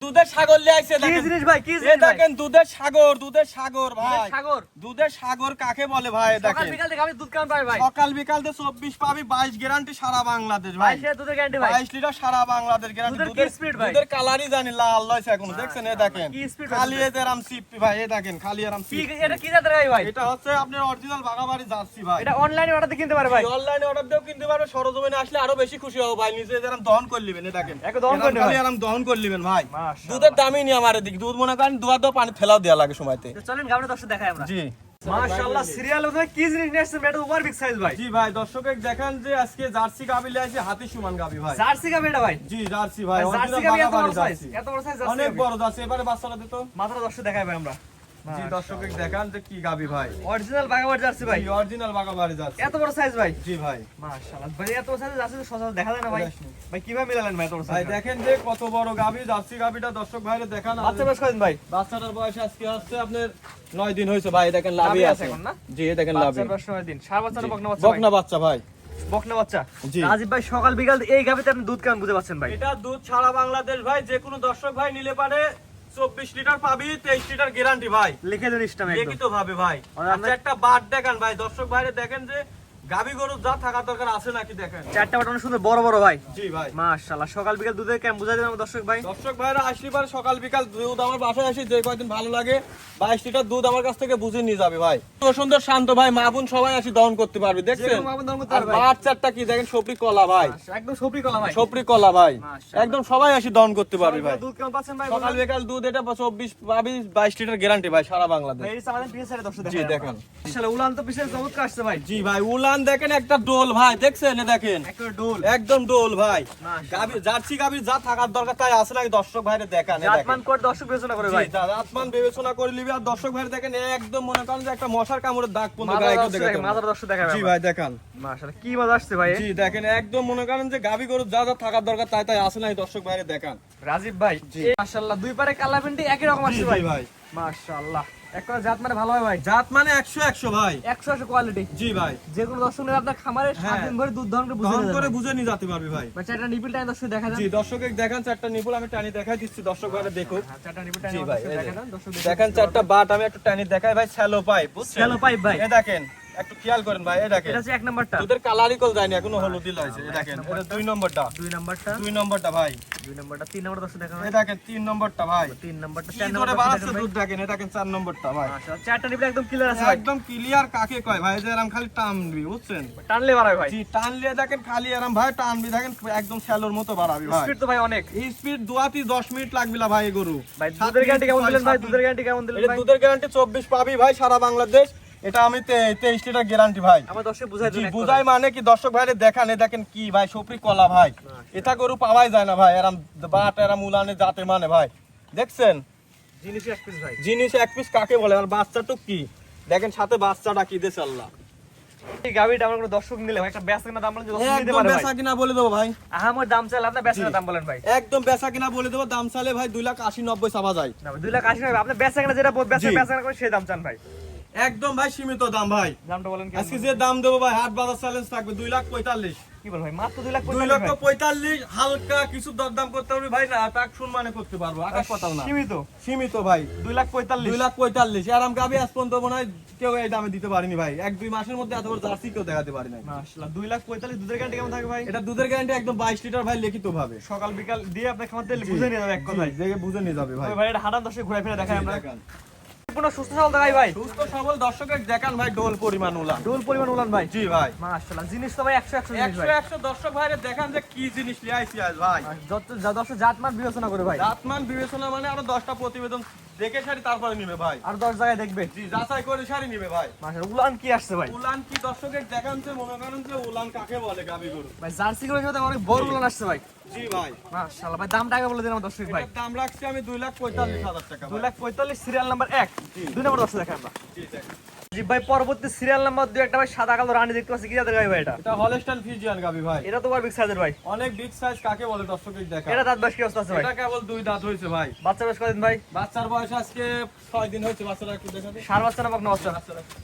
দুধের সাগর নিয়ে আইছে কি জিনিস ভাই, কি এই জিনিস ভাই? দেখেন দুধের সাগর ভাই। সাগর। দুধের সাগর কাকে বলে ভাই? সকাল দেখেন বিকাল থেকে আমি দুধ কেমন পাই ভাই? সকাল বিকাল তো 24 পাবি, 22 গ্যারান্টি সারা বাংলাদেশ ভাই। 22 এর দুধের গ্যারান্টি ভাই। 22 লিটার সারা বাংলাদেশ গ্যারান্টি। দুধের কি speed ভাই? দুধের কালারই জানি লাল লইছে এখন, দেখছেন এই দেখেন কি speed খালি এরাম সিপি ভাই, এই দেখেন খালি এরাম কি সিপি। এটা কি জাতের গাই ভাই? এটা হচ্ছে আপনার অরিজিনাল বাগাবাড়ি জার্সি ভাই। এটা অনলাইনে অর্ডার দিয়ে কিনতে পারে ভাই? অনলাইনে অর্ডার দিয়েও কিনতে পারবে, সরজমিনে আসলে আরো বেশি খুশি হবো ভাই। নিজে এরাম দহন করে নেবেন, এই দেখেন একে দহন করে নেবেন খালি ভাই। এরাম দহন করে নেবেন ভাই। মাশাআল্লাহ। দুধের দামই নি আমার এদিকে, দুধ মনে করেন দুয়ার দাও পানি ফেলাও দেয়া লাগে সময়তে। তো চলেন গাবনা দর্শক দেখাই আমরা। জি মাশাআল্লাহ, সিরিয়াল ভাই কি জিনিস নিয়ে আসছেন? এটা ওভার বিগ সাইজ ভাই। জি ভাই, দর্শকের দেখান যে আজকে জার্সি গাবি লিয়ে আসি, হাতি সমান গাবি ভাই। জার্সি গাবি এটা ভাই। জি জার্সি ভাই, জার্সি অরিজিনাল গাবি এত বড় বাগাবাড়ি সাইজ, জার্সি। এত বড় সাইজ জার্সি অনেক গাবি। বড় জার্সি, এবারে বাচ্চাটা দিত। মাত্র দর্শক দেখাই ভাই আমরা। জি দর্শকের দেখান যে কি গাবি ভাই। অরিজিনাল বাগাবাড়ি জার্সি ভাই। জি অরিজিনাল বাগাবাড়ি জার্সি। এত বড় সাইজ ভাই। জি ভাই। মাশাআল্লাহ ভাই, এত বড় সাইজ জার্সি তো সচরাচর দেখা যায় না ভাই। ভাই কিভাবে মিলালেন ভাই এত বড় ভাই সাইজ? দেখেন যে কত বড় গাবি, জার্সি গাবিটা দর্শক ভাইরে দেখান। বাচ্চা বেশ করেন ভাই। বাচ্চাটার বয়স আজকে হচ্ছে আপনার 9 দিন হয়েছে ভাই, দেখেন লাভি লাভি আছে আছে এখন না? জি এই দেখেন লাভি। বাচ্চার বয়স 9 দিন। সার বাচ্চা না বকনা বাচ্চা? বকনা বাচ্চা ভাই। বকনা বাচ্চা। জি। রাজীব ভাই সকাল বিকাল এই গাবিতে আপনি দুধ কেমন বুঝে পাচ্ছেন ভাই? এটা দুধ সারা বাংলাদেশ ভাই, যে কোনো দর্শক ভাই নিলে পারে 24 লিটার পাবি, 23 লিটার গ্যারান্টি ভাই। লিখে দেন ইস্টামে একদম। লিখিত ভাবে ভাই। আর আচ্ছা একটা বাট দেখান ভাই, দর্শক ভাইরে দেখেন যে গাবি গরু যা থাকা দরকার আছে নাকি দেখেন। চারটা বাট অনেক সুন্দর বড় বড় ভাই। জি ভাই। মাশাআল্লাহ, সকাল বিকাল দুধের কেমন বুঝাই দেন দর্শক ভাই? দর্শক ভাইরা আসলে পারে সকাল বিকাল দুধ আমার বাসায় আসি, যে কয়দিন ভালো লাগে 22 লিটার দুধ আমার কাছ থেকে বুঝে নিয়ে যাবে ভাই। তো সুন্দর শান্ত ভাই, মা বোন সবাই আসি দহন করতে পারবে, দেখছেন। যেরকম আপনি দহন করতে আর পারবে ভাই। বাচ্চাটা কি দেখেন, সপরি কলা ভাই। একদম সবরি কলা ভাই। সপরি কলা ভাই, মাশাআল্লাহ। একদম সবাই আসি দহন করতে পারবে ভাই। দুধ কেমন পাচ্ছেন ভাই? সকাল বিকাল দুধ এটা 24 পাবি, 22 লিটার গ্যারান্টি ভাই সারা বাংলাদেশ। ভাই এই আমাদের পিছে সাইডে দর্শক জি দেখাই। দেখেন। মাশাআল্লাহ, উলান তো পিছে চমৎকার আসছে ভাই। জি ভাই, উলান দেখেন একটা ডোল ভাই, দেখছেন এ দেখেন একটা ডোল। একদম ডোল ভাই। মাশাআল্লাহ। গাবি জার্সি গাবি যা থাকার দরকার তাই আছে নাকি দর্শক ভাইরে দেখান, এ দেখেন। জাতমান কোড দর্শক বিবেচনা করে ভাই। জি, আত্মান বিবেচনা করে নিবি। আর দর্শক ভাইরে দেখেন একদম মনে করেন যে একটা মশার কামড়ের দাগ পর্যন্ত মাদার গায়ে কেউ দর্শক দেখাতে দেখেন, পারবে না। মাদার দর্শক দেখাই জি ভাই। ভাই দেখান। মাশাআল্লাহ, কি মজা আসছে ভাই। জি দেখেন একদম মনে করেন যে গাবি গরু যা যা থাকার দরকার তাই তাই আছে নাকি দর্শক ভাইরে দেখান। রাজীব ভাই, জি। মাশাআল্লাহ দুই পারে কালা প্যান্টি একই রকম জি আসছে জি ভাই। ভাই। মাশাআল্লাহ, একটা জাত মানে ভালো হয় ভাই। জাত মানে 100 ভাই। 100 কোয়ালিটি। জি ভাই। যে কোনো দর্শক নিলে আপনার খামারে 7 হ্যাঁ। দিন ধরে দুধ দহন করে বুঝে দহন নেবেন। করে বুঝে নিয়ে যেতে পারবি ভাই। ভাই চারটা নিপিল টাইম দর্শক দেখা যান। জি দর্শকের দেখান চারটা নিপুল আমি টানি দেখাই দিচ্ছি, দর্শক ভাইরে দেখুক। হ্যাঁ, চারটা নিপিল জি টাইম ভাই, দর্শক এই দেখা যে। যান। দর্শক দেখেন চারটা বাট আমি একটু টানি দেখাই ভাই, শ্যালো পাইপ বুঝছেন? শ্যালো পাইপ ভাই। এ দেখেন একটু খেয়াল করেন ভাই, এ দেখেন এটা হচ্ছে 1 নাম্বারটা। দুধের কালারই কল যায়নি এখনো, হলুদি লাইছে। এ দেখেন এটা 2 নম্বরটা। 2 নাম্বারটা। 2 নম্বরটা ভাই। 2 নাম্বারটা। 3 নাম্বার দর্শক দেখা এ দেখেন 3 নম্বরটা ভাই। 3 নাম্বারটা। কি 4 ধরে নাম্বার বাড়াচ্ছে দুধ দেখেন, এ দেখেন 4 নম্বরটা ভাই। মাশাআল্লাহ, চারটা নিপিল একদম ক্লিয়ার আছে ভাই। একদম ক্লিয়ার কাকে কয় ভাই, যে এরকম খালি টানবি বুঝছেন? টানলে বাড়ায় ভাই। জি টানলে দেখেন খালি এরকম ভাই টানবি, দেখেন একদম শ্যালোর মতো বাড়াবি ভাই। স্পিড তো ভাই অনেক। এই স্পিড দুয়াতি 10 মিনিট লাগবে না ভাই এই গরু। ভাই 7 দুধের গ্যারান্টি কেমন মিনিট, দিলেন ভাই? 7 দুধের গ্যারান্টি কেমন দিলেন এটা ভাই? দুধের গ্যারান্টি 24 পাবি ভাই সারা বাংলাদেশ। এটা আমি 23 লিটার গ্যারান্টি ভাই। আমার দর্শক বুঝাই জি দেন। বুঝাই মানে কি দর্শক ভাইরে দেখান, এ দেখেন কি ভাই সপরি কলা ভাই। এটা গরু পাওয়াই যায় না ভাই, এরম বাট এরম উলানে জাতে মানে ভাই, দেখছেন জিনিস এক পিস ভাই। জিনিস এক পিস কাকে বলে। আর বাচ্চাটুক কি দেখেন, সাথে বাচ্চাটা কি দেছে আল্লাহ। এই গাবিটা আমার কোনো দর্শক নিলে ভাই একটা বেচা দাম বলেন যে দর্শক নিতে একদম পারে ভাই। বেচা কিনা বলে দেবো ভাই। আমার দাম চাইলে আপনার বেচা দাম বলেন ভাই। একদম বেচা কিনা বলে দেবো, দাম চালে ভাই 2,80,90 চাওয়া যায়। না ভাই 2 লাখ 80 ভাই, আপনি বেচা কেনা যেটা বেচা জি। বেচা করে সেই দাম চান ভাই। একদম ভাই সীমিত দাম ভাই। দামটা বলেন কি? আজকে যে দাম দেবো ভাই, হাট বাজার চ্যালেঞ্জ থাকবে 2,45,000। কি বল ভাই, মাত্র 2 লাখ 2,45,000 হালকা কিছু দরদাম করতে পারবি ভাই, না তাক সম্মানে করতে পারবো, আকাশ পাতাল না। সীমিত। সীমিত ভাই 2 লাখ 45। 2,45,000 আরাম গাবি আজ পর্যন্ত মনে হয় কেউ এই দামে দিতে পারেনি ভাই। 1-2 মাসের মধ্যে এত বড় জার্সি কেউ দেখাতে পারি না। মাশাআল্লাহ, 2 লাখ 45 দুধের গ্যারান্টি কেমন থাকে ভাই? এটা দুধের গ্যারান্টি একদম 22 লিটার ভাই, লিখিত ভাবে সকাল বিকাল দিয়ে আপনি খামার দিলে বুঝে নিয়ে যাবে এক কথায়। দেখে বুঝে নিয়ে যাবে ভাই। ভাই এটা হাঁটান দর্শক ঘুরে ফিরে দেখাই আমরা। দেখান। পুরো সুস্থ সবল দেখাই ভাই। সুস্থ সবল দর্শকের দেখান ভাই, ডোল পরিমাণ উলান। ডোল পরিমাণ উলান ভাই। জি ভাই। মাশাআল্লাহ, জিনিস তো ভাই 100 জিনিস ভাই। 100 দর্শক ভাইরে দেখান যে কি জিনিস নিয়ে আইছি আজ ভাই। যত দর্শক জাতমান বিবেচনা করে ভাই। জাতমান বিবেচনা মানে আরো 10টা প্রতিবেদন দেখে সারি তারপরে নিবে ভাই। আর 10 জায়গায় দেখবে। জি যাচাই করে সারি নিবে ভাই। মাশাআল্লাহ, উলান কি আসছে ভাই? উলান কি দর্শকের দেখান যে মনে করেন যে উলান কাকে বলে গাবি গরু। ভাই জার্সি গুলোর সাথে অনেক বড় উলান আসছে ভাই। জি ভাই। মাশাআল্লাহ ভাই, দামটা আগে বলে দিন আমার দর্শক ভাই। এটার দাম রাখছি আমি 2,45,000 টাকা। 2 লাখ 45 সিরিয়াল নাম্বার 1। 2 নম্বর দর্শক দেখাই আমরা। জি দেখেন। জি ভাই পরবর্তী সিরিয়াল নাম্বার 2 একটা ভাই সাদা কালো রানী দেখতে পাচ্ছি, কি জাতের গাবি ভাই এটা? এটা হলস্টাইন ফ্রিজিয়ান গাবি ভাই। এটা তো বিগ সাইজের ভাই। অনেক বিগ সাইজ কাকে বলে দর্শক দেখা। এটা দাঁত বয়স কি অবস্থা আছে ভাই? এটা কেবল 2 দাঁত হয়েছে ভাই। বাচ্চা বয়স কতদিন ভাই? বাচ্চার বয়স আজকে 6 দিন হয়েছে। বাচ্চাটা একটু দেখা দিই। সার বাচ্চা না বকনা বাচ্চা?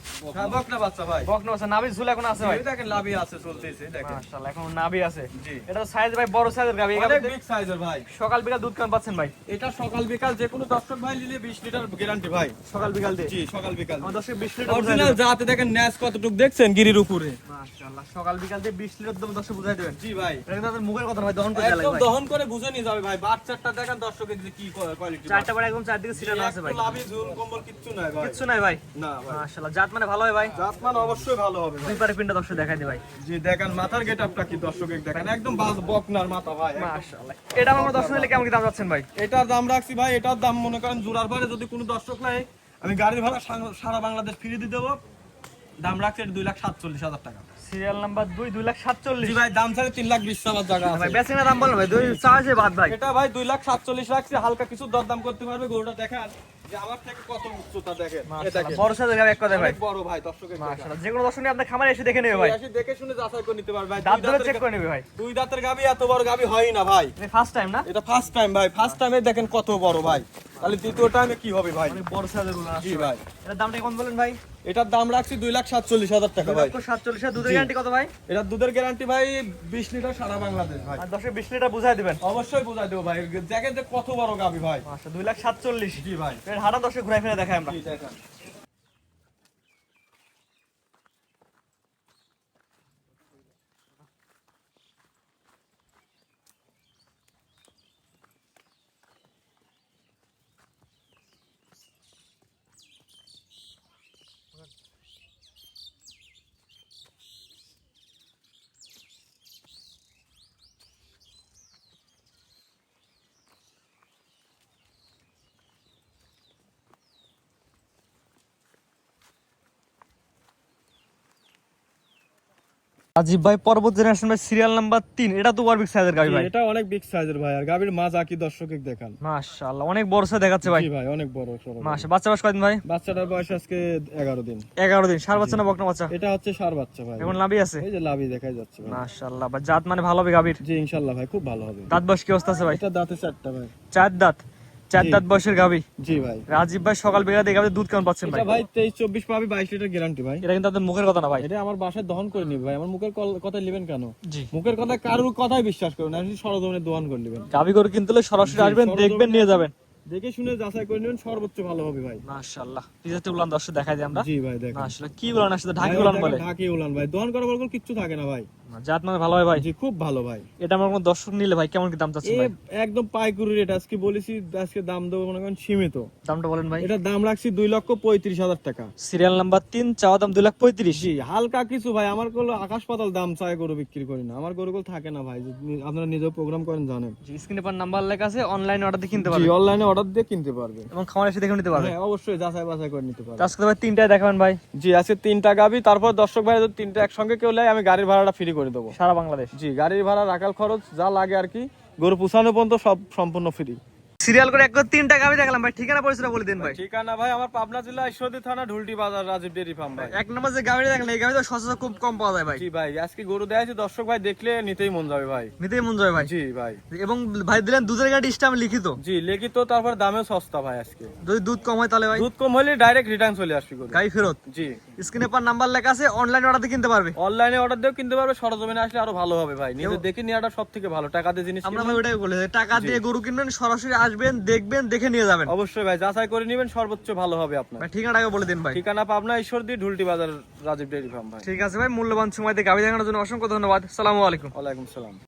বকনা বাচ্চা ভাই। বকনা বাচ্চা, নাভি ঝুল এখন আছে ভাই। এই দেখেন লাভি আছে, চলতেছে দেখেন। মাশাআল্লাহ এখন নাভি আছে। জি। এটা তো সাইজ ভাই বড় সাইজের গাবি। অনেক বিগ সাইজের ভাই। সকাল বিকাল দুধ কেমন পাচ্ছেন ভাই? এটা সকাল বিকাল যে কোনো দর্শক ভাই নিলে 20 লিটার গ্যারান্টি ভাই। সকাল বিকাল দিয়ে? জি সকাল বিকাল। আমার দর্শক 20 লিটার অরিজিনাল জাতে দেখেন ন্যাস কতটুকু দেখছেন গিরির উপরে। মাশাআল্লাহ সকাল বিকাল দিয়ে 20 লিটার দুধ দর্শক বুঝাই দিবেন। জি ভাই। এটা কিন্তু আপনার মুখের কথা ভাই, দহন করে দেয় একদম ভাই। দহন করে বুঝে নিয়ে যাবে ভাই। বাচ্চাটা দেখেন দর্শকের যে কি কোয়ালিটি। চারটা পরে একদম চারদিকে সিটানো আছে ভাই। লাভি ঝুল কম্বল কিচ্ছু নাই ভাই। কিচ্ছু নাই ভাই। না ভাই। মাশাআল্লাহ জাত মানে ভালো হয় ভাই। জাতমান অবশ্যই ভালো হবে ভাই। দুই পারে পিনটা দর্শক দেখাই দি ভাই। জি দেখেন মাথার গেটআপটা কি দর্শকের দেখেন, একদম বাস বকনার মাথা ভাই। মাশাআল্লাহ এটা আমার দর্শক নিলে কেমন কি দাম যাচ্ছেন ভাই? এটার দাম রাখছি ভাই, এটার দাম মনে করেন জোড়ার পরে যদি কোনো দর্শক নাই আমি গাড়ির ভাড়া সারা বাংলাদেশ ফ্রি দিয়ে দেবো। দাম রাখছি 2,47,000 টাকা। Serial number 2 2,47,000। জি ভাই দাম ছাড়ে 3,20,000 টাকার জায়গা ভাই আছে। বেচেনা দাম বলেন ভাই, দুই চার্জে বাদ ভাই। এটা ভাই 2,47,000 রাখছি, হালকা কিছু দরদাম করতে পারবে। গরুটা দেখান যে আমার থেকে কত উচ্চতা দেখেন। এটা মাশাআল্লাহ দেখেন বড় সাইজের গাবি এক কথা ভাই। অনেক বড় ভাই দর্শকের দেখেন। মাশাআল্লাহ যে কোনো দর্শক নিয়ে আপনার খামারে এসে দেখে নেবে ভাই। এসে দেখে শুনে যাচাই করে নিতে পারবে ভাই। দাঁত ধরে চেক করে নেবে ভাই। 2 দাঁতের গাবি এত বড় গাবি হয়ই না ভাই। এটা ফার্স্ট টাইম না? এটা ফার্স্ট টাইম ভাই। ফার্স্ট টাইমে দেখেন কত বড় ভাই, তাহলে দ্বিতীয় টাইমে কি হবে ভাই। অনেক বড় সাইজের গুলো জি ভাই। এটার দামটা কেমন বলেন ভাই? এটার দাম রাখছি 2,47,000 টাকা ভাই। 2,47,000 দুধের জি। গ্যারান্টি কত ভাই? এটার দুধের গ্যারান্টি ভাই 20 লিটার সারা বাংলাদেশ ভাই। আর দর্শক 20 লিটার বুঝাই দিবেন। অবশ্যই বুঝাই দেবো ভাই, দেখেন যে কত বড় গাবি ভাই। মাশাআল্লাহ 2,47,000। জি ভাই। এর হাঁটা দর্শক ঘুরাই ফিরে দেখাই আমরা। জি দেখেন। আজিব ভাই পরবর্তী জেনারেশন ভাই সিরিয়াল নাম্বার 3, এটা তো ওয়ার বিগ সাইজের গাবি ভাই। এটা অনেক বিগ সাইজের ভাই, আর গাবির মাজা কি দর্শকের দেখান। মাশাআল্লাহ অনেক বড় সাইজ দেখাচ্ছে ভাই। জি ভাই অনেক বড় সরো। মাশাআল্লাহ বাচ্চা বয়স কতদিন ভাই? বাচ্চাটার বয়স আজকে 11 দিন। 11 দিন। সার বাচ্চা না বকনা বাচ্চা? এটা হচ্ছে ষাঁড় বাচ্চা ভাই। এখন লাভি আছে? এই যে লাভি দেখাই যাচ্ছে ভাই। মাশাআল্লাহ ভাই জাত মানে ভালো হবে গাবির। জি ইনশাআল্লাহ ভাই খুব ভালো হবে। দাঁত বয়স কি অবস্থা আছে ভাই? এটা দাঁতে 4টা ভাই। 4 দাঁত। 4 জি। দাঁত বয়সের গাবি। জি ভাই। রাজীব ভাই সকাল বিকাল দিয়ে গাবির দুধ কেমন পাচ্ছেন ভাই? এটা ভাই 23-24 পাবি, 22 লিটার গ্যারান্টি ভাই। এটা কিন্তু আপনাদের মুখের কথা না ভাই। এটা আমার বাসায় দহন করে নিবে ভাই। আমার মুখের কথা নেবেন কেন? জি। মুখের কথা কারোর কথাই বিশ্বাস করুন না, আপনি সরজমিনে দহন করে নেবেন। গাবি গরু কিনতে হলে সরাসরি জি, আসবেন, সরজমিনে দেখবেন, নিয়ে যাবেন। দেখে শুনে যাচাই করে নেবেন, সর্বোচ্চ ভালো হবে ভাই। মাশাআল্লাহ পিছাতে উলান দর্শক দেখাই দিই আমরা। জি ভাই দেখেন। মাশাআল্লাহ কি উলান আসলে ঢাকি উলান বলে। ঢাকি উলান ভাই, দহন করা বলতে কিচ্ছু থাকে না ভাই। জাত মানে ভালো হয় ভাই। জি খুব ভালো ভাই। এটা আমার কোনো দর্শক নিলে ভাই কেমন কি দাম চাচ্ছেন ভাই? একদম পাইকারি রেট আজকে বলেছি, আজকে দাম দেবো মনে করেন সীমিত। দামটা বলেন ভাই। এটার দাম রাখছি 2,35,000 টাকা। সিরিয়াল নাম্বার 3, চাওয়া দাম 2,35,000। জি হালকা কিছু ভাই, আমার গুলো আকাশ পাতাল দাম চাই গরু বিক্রি করি না। আমার গরুগুলো থাকে না ভাই, আপনারা নিজেও প্রোগ্রাম করেন জানেন। জি স্ক্রিনে পর নাম্বার লেখা আছে, অনলাইনে অর্ডার দিয়ে কিনতে জি পারবেন অনলাইনে অর্ডার দিয়ে কিনতে পারবে এবং খামারে এসে দেখে নিতে পারবেন। হ্যাঁ অবশ্যই যাচাই বাছাই করে নিতে পারবে। আজকে তো ভাই 3টায় দেখাবেন ভাই। জি আজকে 3টা গাবি, তারপর দর্শক ভাই যদি 3টা একসঙ্গে কেউ নেয় আমি গাড়ির ভাড়াটা ফ্রি করে দেবো সারা বাংলাদেশ। জি গাড়ির ভাড়া, রাখাল খরচ যা লাগে আর কি, গরু পুষানো পর্যন্ত সব সম্পূর্ণ ফ্রি। সিরিয়াল করে এক করে 3টা গাবি দেখালাম ভাই, ঠিকানা পরিচয় বলে দিন ভাই। ঠিকানা ভাই আমার পাবনা জেলা ঈশ্বরদী থানা ঢুলটি বাজার, রাজীব ডেয়ারি ফার্ম ভাই। এক নম্বর যে গাবিটা দেখলেন এই গাবি তো সচরাচর খুব কম পাওয়া যায় ভাই। জি ভাই আজকে গরু দেখাচ্ছি, দর্শক ভাই দেখলে নিতেই মন যাবে ভাই। নিতেই মন যায় ভাই। জি ভাই। এবং ভাই দিলেন দুধের গাড়ি স্টাম লিখিত। জি লিখিত, তারপর দামেও সস্তা ভাই আজকে। যদি দুধ কম হয় তাহলে ভাই দুধ কম হলে ডাইরেক্ট রিটার্ন চলে আসবে গরু। গাড়ি ফেরত। জি স্ক্রিনে পর নাম্বার লেখা আছে, অনলাইন অর্ডার দিয়ে কিনতে পারবে। অনলাইনে অর্ডার দিয়েও কিনতে পারবে, সরজমিনে আসলে আরো ভালো হবে ভাই। নিজে দেখে নেওয়াটা সব থেকে ভালো, টাকা দিয়ে জিনিস আমরা কিনবেন। ভাই ওটাই বলে টাকা দিয়ে গরু কিনবেন, সরাসরি আসবেন, দেখবেন, দেখে নিয়ে যাবেন। অবশ্যই ভাই যাচাই করে নেবেন, সর্বোচ্চ ভালো হবে আপনার। ভাই ঠিকানাটাকে বলে দিন ভাই। ঠিকানা পাবনা ঈশ্বরদী ঢুলটি বাজার, রাজীব ডেয়ারি ফার্ম ভাই। ঠিক আছে ভাই, মূল্যবান সময় দিয়ে গাবি দেখানোর জন্য অসংখ্য ধন্যবাদ। আসসালামু আলাইকুম। ওয়ালাইকুম সালাম।